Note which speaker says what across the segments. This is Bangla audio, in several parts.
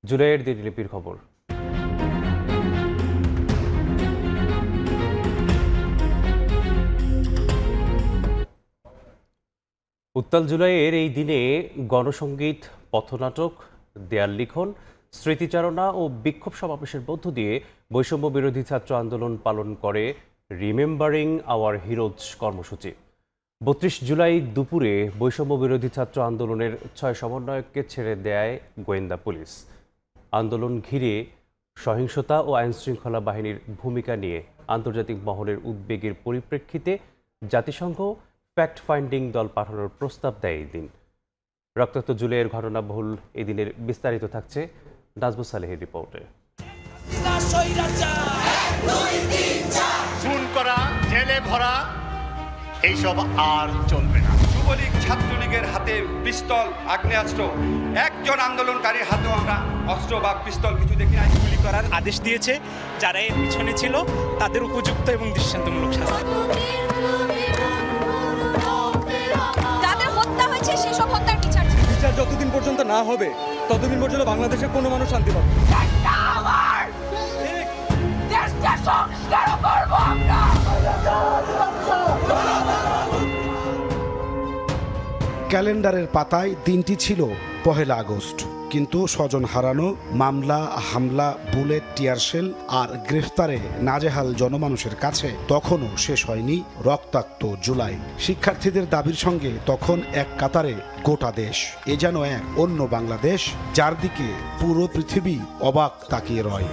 Speaker 1: জুলাইয়ের দিনলিপির খবর। উত্তাল জুলাইয়ের এই দিনে গণসংগীত, পথনাটক, দেয়াল লিখন, স্মৃতিচারণা ও বিক্ষোভ সমাবেশের মধ্য দিয়ে বৈষম্য বিরোধী ছাত্র আন্দোলন পালন করে রিমেম্বারিং আওয়ার হিরোজ কর্মসূচি। ৩২ জুলাই দুপুরে বৈষম্য বিরোধী ছাত্র আন্দোলনের ৬ সমন্বয়ককে ছেড়ে দেয় গোয়েন্দা পুলিশ। আন্দোলন ঘিরে সহিংসতা ও আইনশৃঙ্খলা বাহিনীর ভূমিকা নিয়ে আন্তর্জাতিক মহলের উদ্বেগের পরিপ্রেক্ষিতে জাতিসংঘ ফ্যাক্ট ফাইন্ডিং দল পাঠানোর প্রস্তাব দেয় এই দিন। রক্তাক্ত জুলাইয়ের ঘটনাবহুল এই দিনের বিস্তারিত থাকছে নাজমুস সালেহের রিপোর্টে।
Speaker 2: খুন করা, জেলে ভরা, এইসব আর চলবে না।
Speaker 3: যুবলীগ, ছাত্রলীগের হাতে পিস্তল, আগ্নেয়াস্ত্র, একজন আন্দোলনকারীর হাতেও আমরা অস্ত্র বা পিস্তল কিছু দেখি নাই।
Speaker 4: গুলি করার আদেশ দিয়েছে। যারা এর পিছনে ছিল তাদের উপযুক্ত এবং দৃষ্টান্তমূলক শাস্তি।
Speaker 5: যাদের হত্যা হয়েছে সেসব হত্যার বিচার
Speaker 6: যতদিন পর্যন্ত না হবে ততদিন পর্যন্ত বাংলাদেশের কোনো মানুষ শান্তি পাবে না।
Speaker 7: ক্যালেন্ডারের পাতায় দিনটি ছিল ১ আগস্ট, কিন্তু স্বজন হারানো, মামলা, হামলা, বুলেট, টিয়ারশেল আর গ্রেফতারে নাজেহাল জনমানুষের কাছে তখনও শেষ হয়নি রক্তাক্ত জুলাই। শিক্ষার্থীদের দাবির সঙ্গে তখন এক কাতারে গোটা দেশ। এ যেন এক অন্য বাংলাদেশ, যার দিকে পুরো পৃথিবী অবাক তাকিয়ে রয়।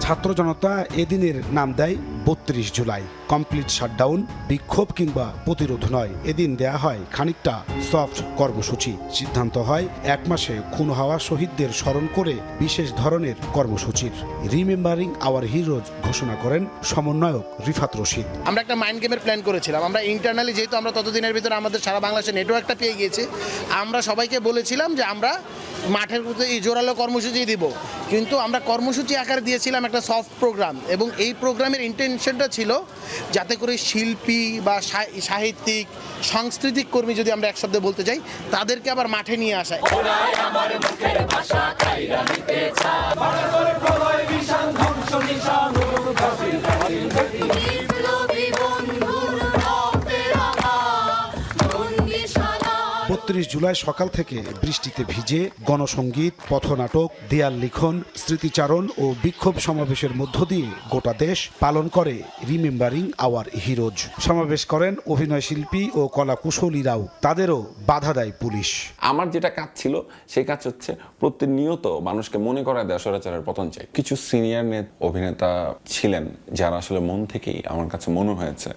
Speaker 7: ছাত্র জনতা এদিনের নাম দেয় ৩২ জুলাই। কমপ্লিট শাটডাউন, বিক্ষোভ কিংবা প্রতিরোধ নয়, এদিন দেয়া হয় খানিকটা সফট কর্মসূচি। সিদ্ধান্ত হয় ১ মাসে খুন হওয়া শহীদদের স্মরণ করে বিশেষ ধরনের কর্মসূচির রিমেম্বারিং আওয়ার হিরোজ ঘোষণা করেন সমন্বয়ক রিফাত রশিদ।
Speaker 8: আমরা একটা মাইন্ড গেমের প্ল্যান করেছিলাম। আমরা ইন্টারনালি, যেহেতু আমরা ততদিনের ভিতরে আমাদের সারা বাংলাদেশের নেটওয়ার্কটা পেয়ে গিয়েছে, আমরা সবাইকে বলেছিলাম যে আমরা মাঠের মধ্যে এই জোরালো কর্মসূচি দিব, কিন্তু আমরা কর্মসূচি আকারে দিয়েছিলাম একটা সফট প্রোগ্রাম। এবং এই প্রোগ্রামের ইন্টেনশনটা ছিল যাতে করে শিল্পী বা সাহিত্যিক, সাংস্কৃতিক কর্মী, যদি আমরা এক শব্দে বলতে চাই, তাদেরকে আবার মাঠে নিয়ে আসা।
Speaker 7: জুলাই সকাল থেকে বৃষ্টিতে ভিজে গণসংগীত, পথনাটক, দেয়াল লিখন, স্মৃতিচারণ ও বিক্ষোভ সমাবেশের মধ্য দিয়ে গোটা দেশ পালন করে রিমেম্বারিং আওয়ার হিরোজ। সমাবেশ করেন অভিনয় শিল্পী ও কলাকুশলীরাও, তাদেরও বাধা দেয় পুলিশ।
Speaker 9: আমার যেটা কাজ ছিল সেই কাজ হচ্ছে প্রতিনিয়ত মানুষকে মনে করায় দেওয়া স্বৈরাচারের পতন চাই। কিছু সিনিয়র অভিনেতা ছিলেন যারা আসলে মন থেকেই, আমার কাছে মনে হয়েছে,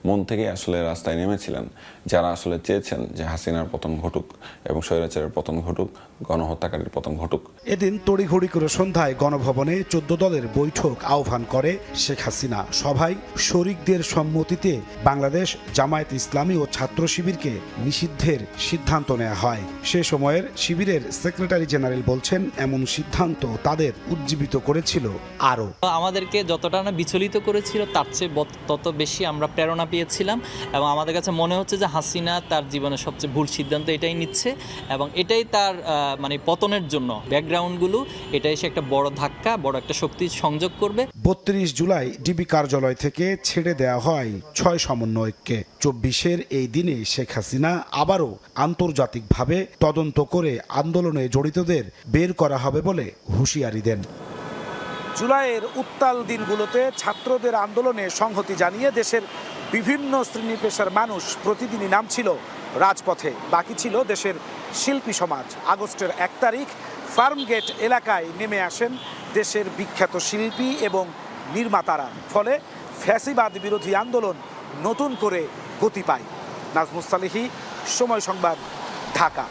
Speaker 9: মন থেকেই আসলে রাস্তায় নেমেছিলেন, যারা আসলে চেয়েছেন যে হাসিনার পতন ঘটুক এবং স্বৈরাচারের পতন ঘটুক, গণহত্যাকারীর পতন ঘটুক।
Speaker 7: এদিন তড়িঘড়ি করে সন্ধ্যায় গণভবনে ১৪ দলের বৈঠক আহ্বান করে শেখ হাসিনা। সভায় শরিকদের সম্মতিতে বাংলাদেশ জামায়াত ইসলামী ও ছাত্র শিবিরকে নিষিদ্ধের সিদ্ধান্ত নেওয়া হয়। সে সময়ের শিবিরের সেক্রেটারি জেনারেল বলছেন, এমন সিদ্ধান্ত তাদের উজ্জীবিত করেছিল আরও।
Speaker 10: আমাদেরকে যতটা না বিচলিত করেছিল তার চেয়ে তত বেশি আমরা প্রেরণা পেয়েছিলাম এবং আমাদের কাছে মনে হচ্ছে যে হাসিনা তার জীবনের সবচেয়ে ভুল সিদ্ধান্ত এটাই নিচ্ছে এবং এটাই তার মানে পতনের জন্য ব্যাকগ্রাউন্ডগুলো, এটা এসে একটা বড় ধাক্কা, বড় একটা শক্তি সংযোগ করবে।
Speaker 7: ৩২ জুলাই ডিবি কার্যালয় থেকে ছেড়ে দেওয়া হয় ৬ সমন্বয়ককে। ২৪-এর এই দিনে শেখ হাসিনা আবারও আন্তর্জাতিকভাবে তদন্ত করে আন্দোলনে জড়িতদের বের করা হবে বলে হুঁশিয়ারি দেন। জুলাইয়ের উত্তাল দিনগুলোতে ছাত্রদের আন্দোলনে সংহতি জানিয়ে দেশের বিভিন্ন শ্রেণী পেশার মানুষ প্রতিদিনই নামছিল রাজপথে। বাকি ছিল দেশের শিল্পী সমাজ। আগস্টের ১ তারিখ ফার্মগেট এলাকায় নেমে আসেন দেশের বিখ্যাত শিল্পী এবং নির্মাতারা। ফলে ফ্যাসিবাদ বিরোধী আন্দোলন নতুন করে গতি পায়। নাজমুস সালেহী, সময় সংবাদ, ঢাকা।